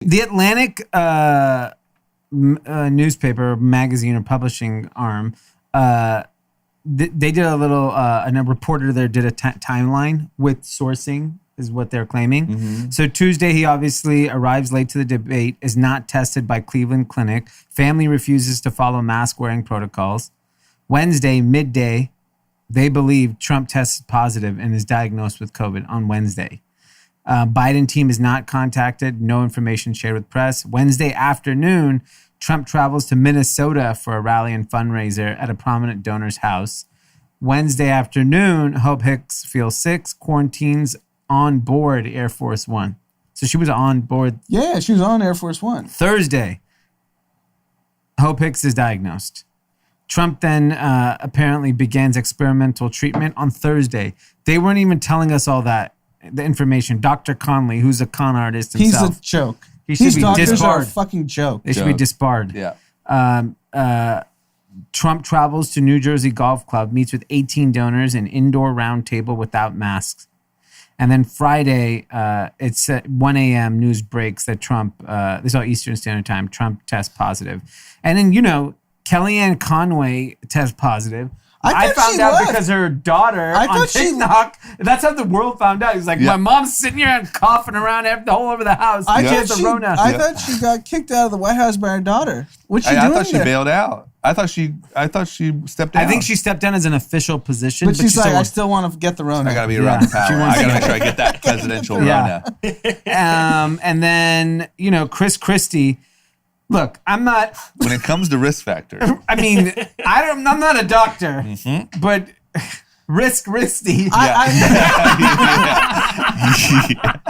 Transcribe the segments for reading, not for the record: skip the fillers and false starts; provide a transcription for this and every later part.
The Atlantic newspaper, magazine, or publishing arm, they did a little, and a reporter there did a timeline with sourcing, is what they're claiming. Mm-hmm. So Tuesday, he obviously arrives late to the debate, is not tested by Cleveland Clinic. Family refuses to follow mask-wearing protocols. Wednesday, midday, they believe Trump tested positive and is diagnosed with COVID on Wednesday. Biden team is not contacted. No information shared with press. Wednesday afternoon, Trump travels to Minnesota for a rally and fundraiser at a prominent donor's house. Wednesday afternoon, Hope Hicks feels sick, quarantines on board Air Force One. So she was on board. Yeah, she was on Air Force One. Thursday, Hope Hicks is diagnosed. Trump then apparently begins experimental treatment on Thursday. They weren't even telling us all that, the information. Dr. Conley, who's a con artist himself. He's a joke. These doctors disbarred. are a fucking joke. They should be disbarred. Yeah. Trump travels to New Jersey Golf Club, meets with 18 donors, an indoor round table without masks. And then Friday, it's at 1 a.m. news breaks that Trump, this is all Eastern Standard Time, Trump tests positive. And then, Kellyanne Conway tests positive. I found out because her daughter on TikTok, that's how the world found out. He's like, my mom's sitting here and coughing around all over the house. I thought she got kicked out of the White House by her daughter. What's she doing I thought she bailed out. I thought she stepped down. I think she stepped down as an official position. But she's like, I still want to get the Rona. I got to be around the power. I got to make sure I get that presidential Rona. And then, Chris Christie. Look, I'm not... When it comes to risk factor. I mean, I'm not a doctor, but risk risky.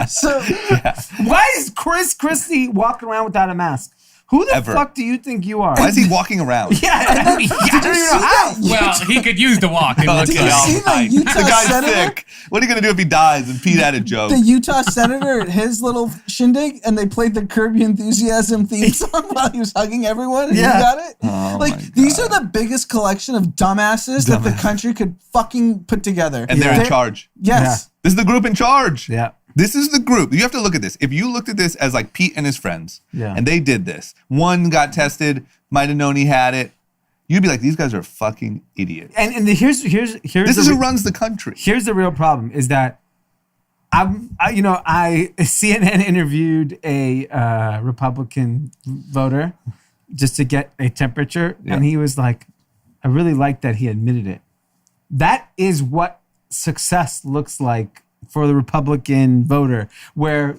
So, why is Chris Christie walking around without a mask? Who the fuck do you think you are? Why is he walking around? Yeah, I don't even know how. Well, he could use the walk. Did you see the Utah the guy's senator? sick. What are you going to do if he dies? And Pete had a joke. The Utah senator at his little shindig, and they played the Curb Your Enthusiasm theme song while he was hugging everyone. Yeah. You got it? Oh these are the biggest collection of dumbasses that the country could fucking put together. And they're in charge. Yes. Yeah. This is the group in charge. Yeah. This is the group. You have to look at this. If you looked at this as like Pete and his friends, and they did this, one got tested, might have known he had it, you'd be like, these guys are fucking idiots. And here's this is who runs the country. Here's the real problem: is that CNN interviewed a Republican voter just to get a temperature, and he was like, I really like that he admitted it. That is what success looks like for the Republican voter, where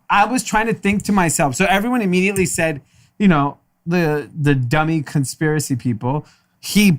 I was trying to think to myself. So everyone immediately said, the dummy conspiracy people. He's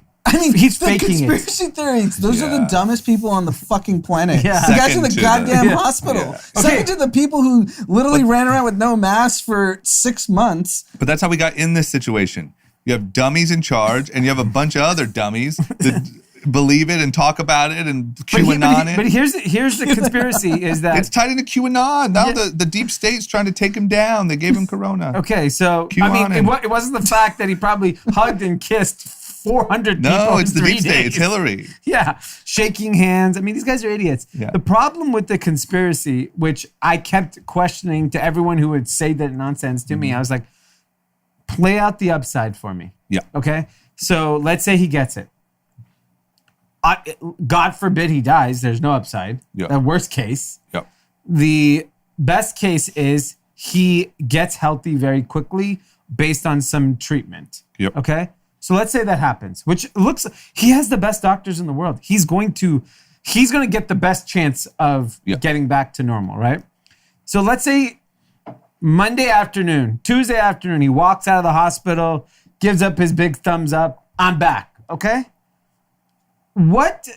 faking conspiracy theories. Those are the dumbest people on the fucking planet. Yeah. The guys in the goddamn hospital. Yeah. Second to the people who literally ran around with no masks for 6 months. But that's how we got in this situation. You have dummies in charge, and you have a bunch of other dummies that believe it and talk about it and QAnon it. But here's the conspiracy is that... It's tied into QAnon. Now the deep state's trying to take him down. They gave him corona. Okay, so, it wasn't the fact that he probably hugged and kissed 400 people No, it's in the 3 deep state. days. It's Hillary. Yeah, shaking hands. I mean, these guys are idiots. Yeah. The problem with the conspiracy, which I kept questioning to everyone who would say that nonsense to me, I was like, play out the upside for me. Yeah. Okay? So let's say he gets it. God forbid he dies. There's no upside. Yeah. The worst case. Yep. The best case is he gets healthy very quickly based on some treatment. Yep. Okay? So let's say that happens, which looks, he has the best doctors in the world. He's going to get the best chance of getting back to normal, right? So let's say Monday afternoon, Tuesday afternoon, he walks out of the hospital, gives up his big thumbs up. I'm back. Okay? What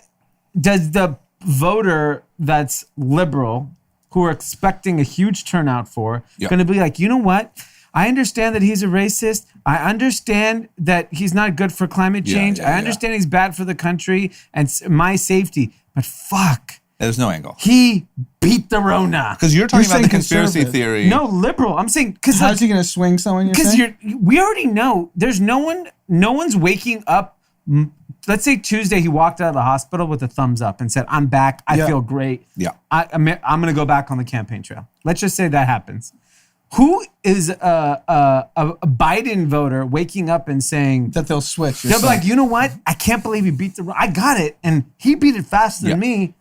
does the voter that's liberal, who are expecting a huge turnout for, going to be like, you know what? I understand that he's a racist. I understand that he's not good for climate change. I understand he's bad for the country and my safety. But fuck. There's no angle. He beat the Rona. Because you're talking about the conspiracy theory. No, liberal. I'm saying... How's he going to swing someone, because we already know there's no one's waking up. Let's say Tuesday he walked out of the hospital with a thumbs up and said, I'm back. I feel great. Yeah. I'm going to go back on the campaign trail. Let's just say that happens. Who is a Biden voter waking up and saying that they'll switch. They'll be like, you know what? I can't believe he beat I got it, and he beat it faster than me.